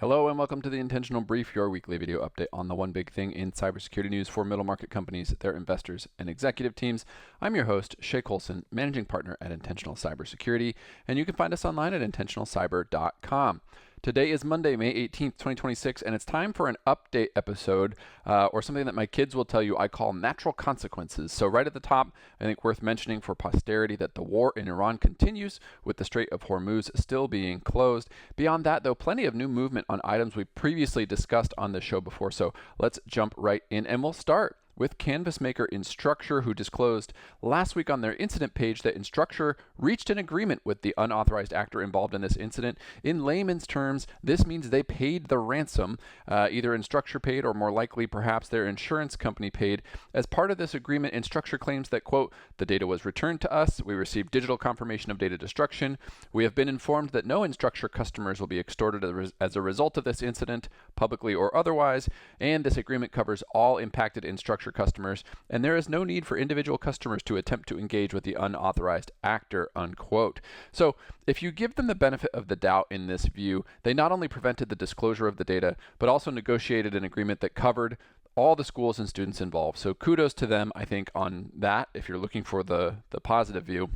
Hello and welcome to the Intentional Brief, your weekly video update on the one big thing in cybersecurity news for middle market companies, their investors, and executive teams. I'm your host, Shay Colson, managing partner at Intentional Cybersecurity, and you can find us online at intentionalcyber.com. Today is Monday, May 18th, 2026, and it's time for an update episode, or something that my kids will tell you I call natural consequences. So right at the top, I think worth mentioning for posterity that the war in Iran continues, with the Strait of Hormuz still being closed. Beyond that, though, plenty of new movement on items we previously discussed on the show before, so let's jump right in, and we'll start with canvas maker Instructure, who disclosed last week on their incident page that Instructure reached an agreement with the unauthorized actor involved in this incident. In layman's terms, this means they paid the ransom, either Instructure paid or more likely perhaps their insurance company paid. As part of this agreement, Instructure claims that, quote, the data was returned to us, we received digital confirmation of data destruction, we have been informed that no Instructure customers will be extorted as a result of this incident, publicly or otherwise, and this agreement covers all impacted Instructure customers, and there is no need for individual customers to attempt to engage with the unauthorized actor, unquote. So if you give them the benefit of the doubt in this view, they not only prevented the disclosure of the data, but also negotiated an agreement that covered all the schools and students involved. So kudos to them, I think, on that, if you're looking for the positive view.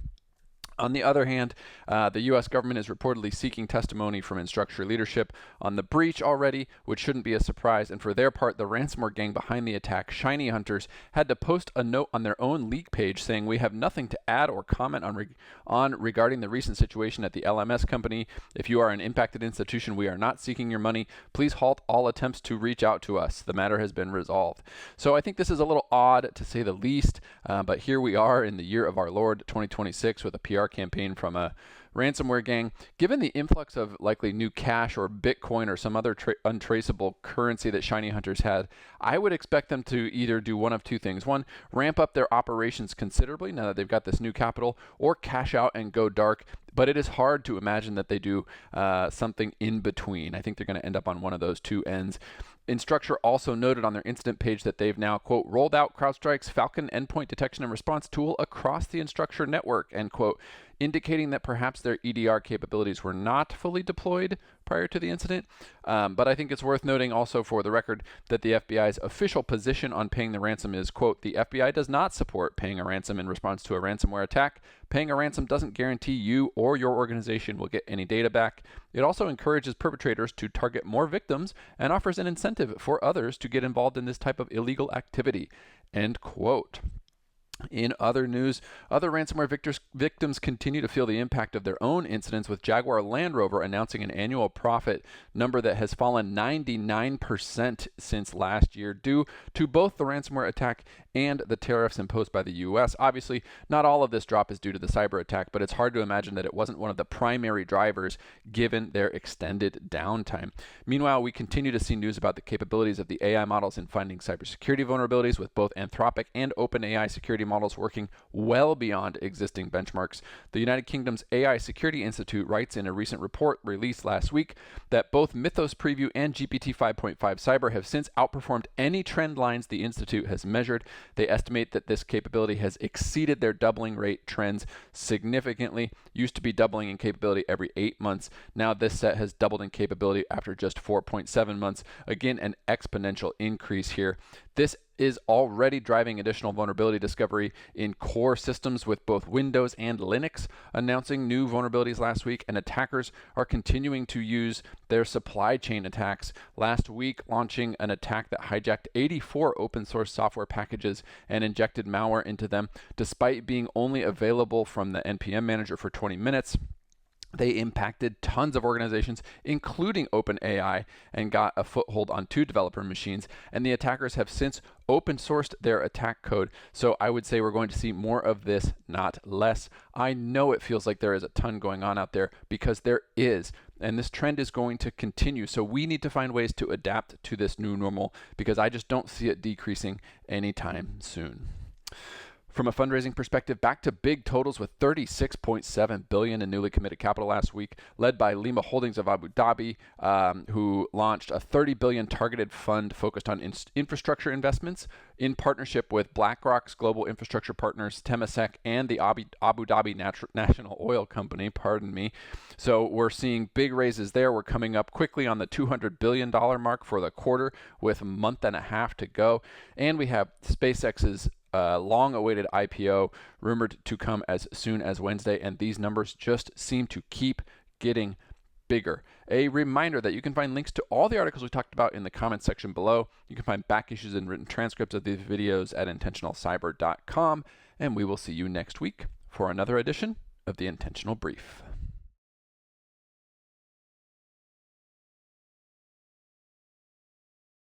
On the other hand, the U.S. government is reportedly seeking testimony from Instructure leadership on the breach already, which shouldn't be a surprise. And for their part, the ransomware gang behind the attack, Shiny Hunters, had to post a note on their own leak page saying, "We have nothing to add or comment on regarding the recent situation at the LMS company. If you are an impacted institution, we are not seeking your money. Please halt all attempts to reach out to us. The matter has been resolved." So I think this is a little odd, to say the least, but here we are in the year of our Lord 2026 with a PR campaign from a ransomware gang. Given the influx of likely new cash or Bitcoin or some other untraceable currency that Shiny Hunters had, I would expect them to either do one of two things. One, ramp up their operations considerably now that they've got this new capital, or cash out and go dark. But it is hard to imagine that they do something in between. I think they're going to end up on one of those two ends. Instructure also noted on their incident page that they've now, quote, rolled out CrowdStrike's Falcon endpoint detection and response tool across the Instructure network, end quote, indicating that perhaps their EDR capabilities were not fully deployed prior to the incident. But I think it's worth noting also for the record that the FBI's official position on paying the ransom is, quote, the FBI does not support paying a ransom in response to a ransomware attack. Paying a ransom doesn't guarantee you or your organization will get any data back. It also encourages perpetrators to target more victims and offers an incentive for others to get involved in this type of illegal activity, end quote. In other news, other ransomware victims continue to feel the impact of their own incidents, with Jaguar Land Rover announcing an annual profit number that has fallen 99% since last year due to both the ransomware attack and the tariffs imposed by the U.S. Obviously, not all of this drop is due to the cyber attack, but it's hard to imagine that it wasn't one of the primary drivers given their extended downtime. Meanwhile, we continue to see news about the capabilities of the AI models in finding cybersecurity vulnerabilities, with both Anthropic and OpenAI security models working well beyond existing benchmarks. The United Kingdom's AI Security Institute writes in a recent report released last week that both Mythos Preview and GPT 5.5 Cyber have since outperformed any trend lines the institute has measured. They estimate that this capability has exceeded their doubling rate trends significantly. Used to be doubling in capability every 8 months. Now this set has doubled in capability after just 4.7 months. Again, an exponential increase here. This is already driving additional vulnerability discovery in core systems, with both Windows and Linux announcing new vulnerabilities last week, and attackers are continuing to use their supply chain attacks, last week launching an attack that hijacked 84 open source software packages and injected malware into them, despite being only available from the NPM manager for 20 minutes. They impacted tons of organizations, including OpenAI, and got a foothold on 2 developer machines, and the attackers have since open sourced their attack code. So I would say we're going to see more of this, not less. I know it feels like there is a ton going on out there, because there is, and this trend is going to continue. So we need to find ways to adapt to this new normal, because I just don't see it decreasing anytime soon. From a fundraising perspective, back to big totals with $36.7 billion in newly committed capital last week, led by Lima Holdings of Abu Dhabi, who launched a $30 billion targeted fund focused on infrastructure investments in partnership with BlackRock's global infrastructure partners Temasek and the Abu Dhabi National Oil Company. Pardon me. So we're seeing big raises there. We're coming up quickly on the $200 billion mark for the quarter with a month and a half to go, and we have SpaceX's long-awaited IPO rumored to come as soon as Wednesday, and these numbers just seem to keep getting bigger. A reminder that you can find links to all the articles we talked about in the comments section below. You can find back issues and written transcripts of these videos at intentionalcyber.com, and we will see you next week for another edition of the Intentional Brief.